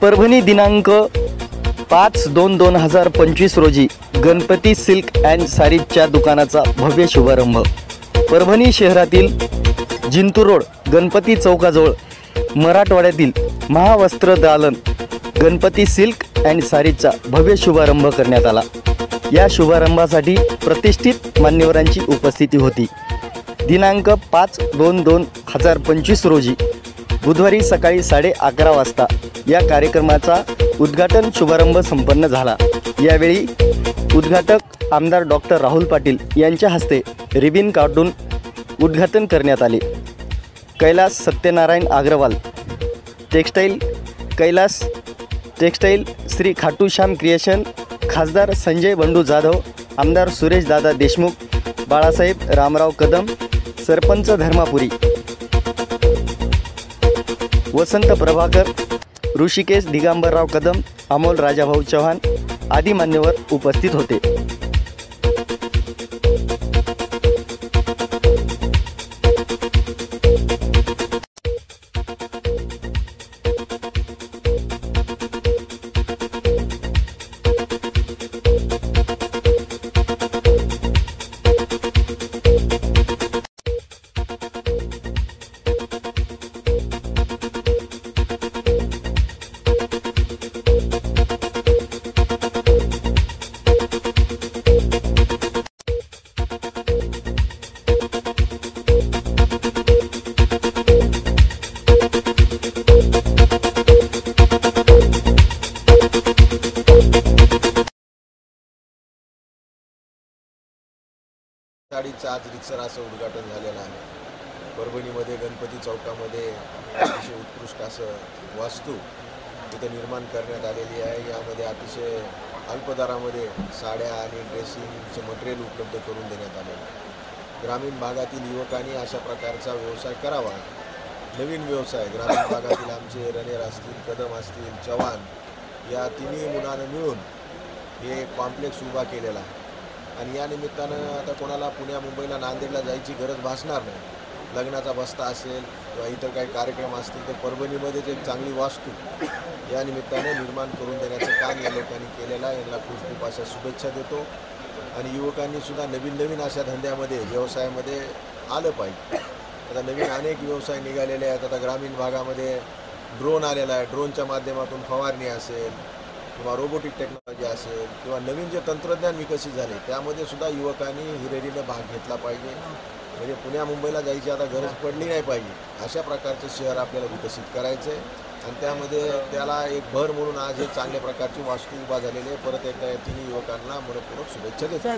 परभणी दिनांक 5/2/2025 रोजी Ganpati silk and सारीजच्या दुकानाचा भव्य शुभारंभ। परभणी शहरातील जिंतूर रोड गणपती चौकाजवळ मराठवाड्यातील महावस्त्र दालन गणपती सिल्क अँड सारीजचा भव्य शुभारंभ करण्यात आला। या शुभारंभासाठी प्रतिष्ठित मान्यवरांची उपस्थिती होती। दिनांक 5/2/2025 रोजी बुधवारी सकाळी 11:30 वाजता या कार्यक्रमाचा उद्घाटन शुभारंभ संपन्न झाला। यावेळी उद्घाटक आमदार डॉक्टर राहुल पाटील यांच्या हस्ते रिबीन काढून उद्घाटन करण्यात आले। कैलास सत्यनारायण अग्रवाल कैलास टेक्सटाईल, श्री खाटू श्याम क्रिएशन, खासदार संजय बंडू जाधव, आमदार सुरेश दादा देशमुख, बाळासाहेब रामराव कदम, सरपंच धर्मापुरी, वसंत प्रभाकर, ऋषिकेश दिगंबरराव कदम, अमोल राजाभाऊ चव्हाण आदी मान्यवर उपस्थित होते। गाडीचं आज रितसर असं उद्घाटन झालेलं आहे। परभणीमध्ये गणपती चौकामध्ये अतिशय उत्कृष्ट असं वास्तू इथं निर्माण करण्यात आलेली आहे। यामध्ये अतिशय अल्प दरामध्ये साड्या आणि ड्रेसिंगचं मटेरियल उपलब्ध करून देण्यात आले। ग्रामीण भागातील युवकांनी अशा प्रकारचा व्यवसाय करावा। नवीन व्यवसाय ग्रामीण भागातील आमचे रणेर असतील, कदम असतील, चव्हाण या तिन्ही मुलांना मिळून हे कॉम्प्लेक्स उभा केलेला आहे। आणि या निमित्तानं आता कोणाला पुण्या मुंबईला नांदेडला जायची गरज भासणार नाही। लग्नाचा बस्ता असेल किंवा इतर काही कार्यक्रम असतील तर परभणीमध्येच एक चांगली वास्तू या निमित्ताने निर्माण करून देण्याचं काम या लोकांनी केलेलं आहे। यांना खूप खूप अशा शुभेच्छा देतो। आणि युवकांनी सुद्धा नवीन अशा धंद्यामध्ये व्यवसायामध्ये आलं पाहिजे। आता नवीन अनेक व्यवसाय निघालेले आहेत। आता ग्रामीण भागामध्ये ड्रोन आलेला आहे। ड्रोनच्या माध्यमातून फवारणी असेल किंवा रोबोटिक टेक्नॉलॉजी असेल किंवा नवीन जे तंत्रज्ञान विकसित झाले त्यामध्ये सुद्धा युवकांनी हिरिरीनं भाग घेतला पाहिजे। म्हणजे पुण्या मुंबईला जायची आता गरज पडली नाही पाहिजे। अशा प्रकारचं शहर आपल्याला विकसित करायचं आहे आणि त्यामध्ये त्याला एक भर म्हणून आज हे चांगल्या प्रकारची वास्तू उभा झालेली आहे। परत एकदा या तिन्ही युवकांना मनपूर्वक शुभेच्छा देतो।